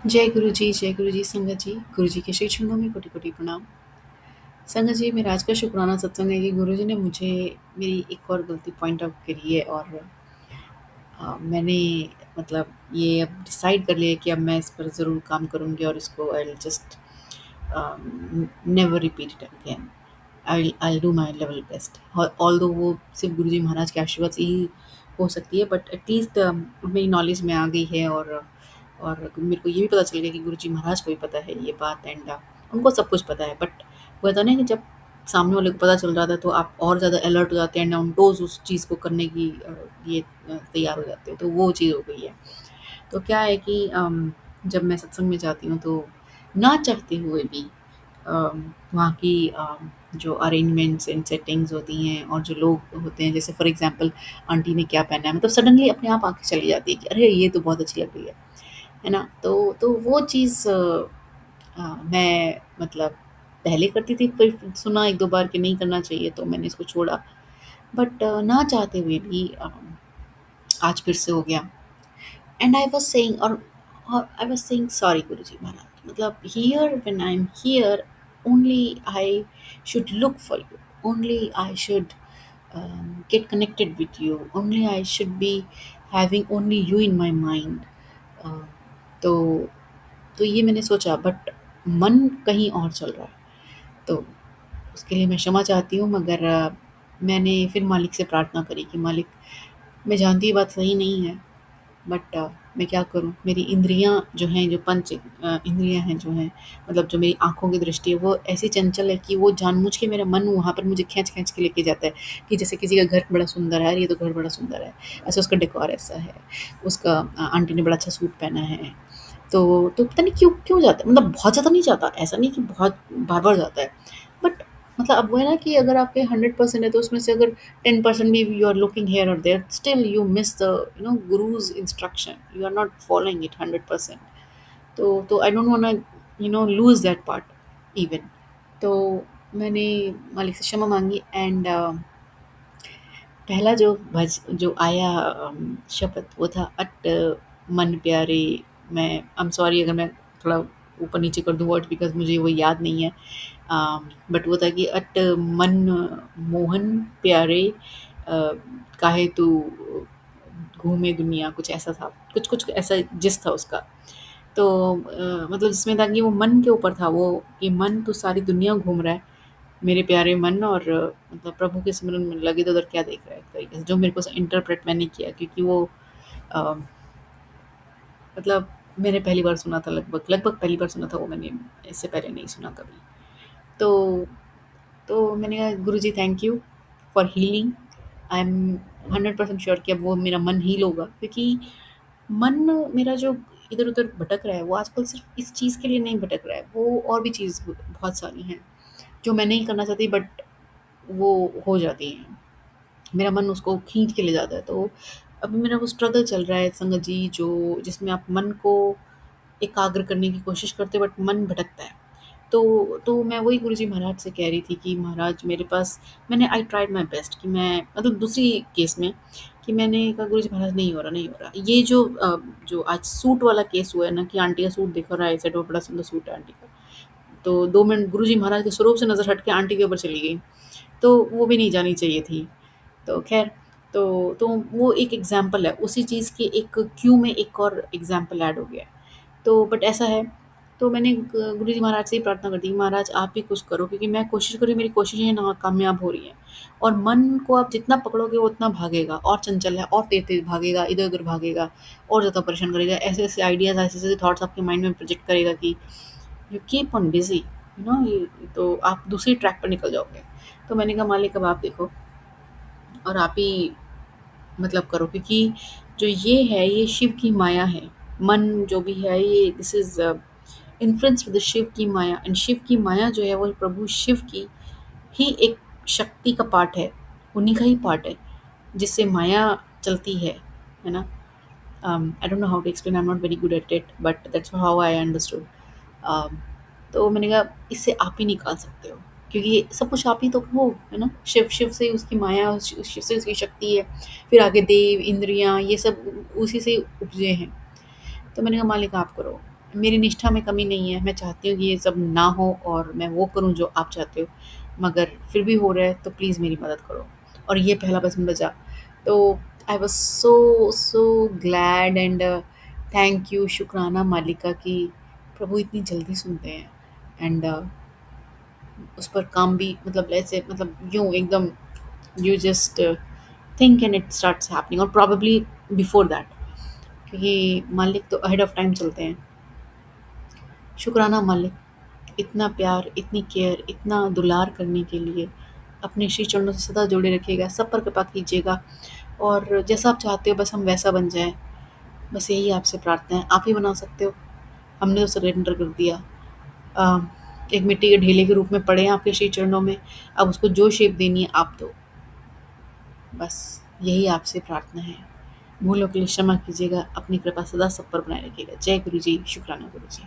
जय गुरु जी, संगत जी, गुरु जी के श्री चरणों में कोटि-कोटि प्रणाम। संगत जी, मेरा आज का शुक्राना सत्संग है कि गुरु जी ने मुझे मेरी एक और गलती पॉइंट आउट करी है और मैंने मतलब ये अब डिसाइड कर लिया है कि अब मैं इस पर ज़रूर काम करूँगी और इसको I will just never repeat it again. I will do my level best. Although वो सिर्फ़ गुरु जी महाराज के आशीर्वाद से ही हो सकती है, बट एट लीस्ट मेरी नॉलेज में आ गई है और मेरे को ये भी पता चल गया कि गुरुजी महाराज को भी पता है ये बात एंड उनको सब कुछ पता है। बट वो होता नहीं कि जब सामने वाले को पता चल जाता है तो आप और ज़्यादा अलर्ट हो जाते हैं एंड ऑन टोज उस चीज़ को करने की तैयार हो जाते हो, तो वो चीज़ हो गई है। तो क्या है कि जब मैं सत्संग में जाती हूँ तो ना चाहते हुए भी वहाँ की जो अरेंजमेंट्स एंड सेटिंग्स होती हैं और जो लोग होते हैं, जैसे फॉर एग्जांपल आंटी ने क्या पहना है, मतलब सडनली अपने आप आँखें चली जाती है कि अरे ये तो बहुत अच्छी लग रही है ना? तो वो चीज़ मैं मतलब पहले करती थी, फिर सुना 1-2 बार कि नहीं करना चाहिए तो मैंने इसको छोड़ा। बट ना चाहते हुए भी आज फिर से हो गया। And I was saying sorry Guruji Maharaj, मतलब here when I am here only I should look for you, only I should get connected with you, only I should be having only you in my mind. uh, तो तो ये मैंने सोचा, but मन कहीं और चल रहा है। तो उसके लिए मैं क्षमा चाहती हूँ, मगर मैंने फिर मालिक से प्रार्थना करी कि मालिक, मैं जानती ये बात सही नहीं है, बट मैं क्या करूँ? मेरी इंद्रियाँ जो हैं, जो पंच इंद्रियाँ हैं जो हैं, मतलब जो मेरी आँखों की दृष्टि है वो ऐसी चंचल है कि वो जानबूझ के मेरा मन वहाँ पर मुझे खींच-खींच के लेके जाता है कि जैसे किसी का घर बड़ा सुंदर है, अरे ये तो घर बड़ा सुंदर है, अच्छा उसका डेकोर ऐसा है, उसका आंटी ने बड़ा अच्छा सूट पहना है। तो पता नहीं क्यों क्यों जाता है, मतलब बहुत ज़्यादा नहीं जाता, ऐसा नहीं कि बहुत बार-बार जाता है। बट मतलब अब वो है ना कि अगर आपके 100% है तो उसमें से अगर 10% भी यू आर लुकिंग हियर और there, still you miss the guru's instruction, you are not following it 100%। तो I don't want to lose that part even. तो मैंने मालिक से क्षमा माँगी एंड पहला जो आया शब्द वो था अट मन प्यारे। मैं आई एम सॉरी अगर मैं थोड़ा ऊपर नीचे कर दूँ वर्ड, बिकॉज़ मुझे वो याद नहीं है। बट वो था कि अट मन मोहन प्यारे, काहे तू घूमे दुनिया, कुछ ऐसा था, कुछ ऐसा जिस था उसका। तो मतलब जिसमें था कि वो मन के ऊपर था वो, कि मन तो सारी दुनिया घूम रहा है मेरे प्यारे मन, और मतलब प्रभु के सिमरन में लगे तो उधर क्या देख रहा है, एक तरीके से जो मेरे को इंटरप्रेट मैंने किया, क्योंकि वो अ, मतलब मैंने पहली बार सुना था, लगभग लगभग पहली बार सुना था वो मैंने, इससे पहले नहीं सुना कभी। तो तो मैंने कहा Guruji thank you for healing. I am 100% sure कि अब वो मेरा मन हील होगा, क्योंकि मन मेरा जो इधर-उधर भटक रहा है वो आजकल सिर्फ़ इस चीज़ के लिए नहीं भटक रहा है, वो और भी चीज़ बहुत सारी हैं, जो मैं नहीं करना चाहती बट वो हो जाती हैं। मेरा मन उसको खींच के ले जाता है। तो अभी मेरा वो स्ट्रगल चल रहा है संगत जी, जो जिसमें आप मन को एकाग्र करने की कोशिश करते हो बट मन भटकता है। तो मैं वही गुरुजी महाराज से कह रही थी कि महाराज मेरे पास, मैंने आई ट्राइड माय बेस्ट कि मैं मतलब दूसरी केस में, कि मैंने कहा गुरुजी महाराज नहीं हो रहा, नहीं हो रहा। ये जो आज सूट वाला केस हुआ है ना, कि आंटी का सूट देखा रहा है साइड में, बड़ा सुंदर सूट है आंटी का। तो 2 मिनट गुरुजी महाराज के स्वरूप से नज़र हट के आंटी के ऊपर चली गई। तो वो भी नहीं जानी चाहिए थी। तो ख़ैर, तो वो एक एग्ज़ाम्पल है, उसी चीज़ के एक क्यू में एक और एग्ज़ाम्पल ऐड हो गया है। तो बट ऐसा है, तो मैंने गुरुजी महाराज से ही प्रार्थना कर दी कि महाराज आप ही कुछ करो, क्योंकि मैं कोशिश कर रही हूँ, मेरी कोशिशें नाकामयाब हो रही हैं। और मन को आप जितना पकड़ोगे वो उतना भागेगा, और चंचल है, और तेज़-तेज़ भागेगा, इधर-उधर भागेगा, और ज़्यादा परेशान करेगा। ऐसे-ऐसे आइडियाज़, ऐसे-ऐसे थॉट्स आपके माइंड में प्रोजेक्ट करेगा कि यू कीप ऑन बिज़ी, तो आप दूसरी ट्रैक पर निकल जाओगे। तो मैंने कहा मालिक अब आप देखो और आप ही मतलब करो, क्योंकि जो ये है ये शिव की माया है। मन जो भी है ये this is influenced with Shiva की माया, एंड शिव की माया जो है वो प्रभु शिव की ही एक शक्ति का पार्ट है, उन्हीं का ही पार्ट है जिससे माया चलती है ना? I don't know how to explain, I am not very good at it, but that's how I understood. तो मैंने कहा इससे आप ही निकाल सकते हो, क्योंकि ये सब कुछ आप ही तो हो, है ना? शिव शिव से उसकी माया, शिव से उसकी शक्ति है, फिर आगे देव, इंद्रियाँ, ये सब उसी से उपजे हैं। तो मैंने कहा मालिक आप करो। मेरी निष्ठा में कमी नहीं है, मैं चाहती हूँ कि ये सब ना हो और मैं वो करूँ जो आप चाहते हो, मगर फिर भी हो रहा है तो प्लीज़ मेरी मदद करो। और ये पहला वचन बचा। तो I was so glad and thank you, शुक्राना मालिका कि प्रभु इतनी जल्दी सुनते हैं एंड उस पर काम भी मतलब ऐसे मतलब यूँ एकदम you just think and it starts happening और प्रोबेबली बिफोर दैट, क्योंकि मालिक तो अहेड ऑफ टाइम चलते हैं। शुक्राना मालिक, इतना प्यार, इतनी केयर, इतना दुलार करने के लिए। अपने श्री चरणों से सदा जोड़े रखिएगा, सब पर कृपा कीजिएगा और जैसा आप चाहते हो बस हम वैसा बन जाएँ। बस यही आपसे प्रार्थना है, आप ही बना सकते हो। हमने तो सरेंडर कर दिया। अ, एक मिट्टी के ढेले के रूप में पड़े हैं आपके श्री चरणों में, अब उसको जो शेप देनी है आप दो। बस यही आपसे प्रार्थना है। भूलों के लिए क्षमा कीजिएगा, अपनी कृपा सदा सब पर बनाए रखिएगा। जय गुरु जी, शुक्राना गुरु जी।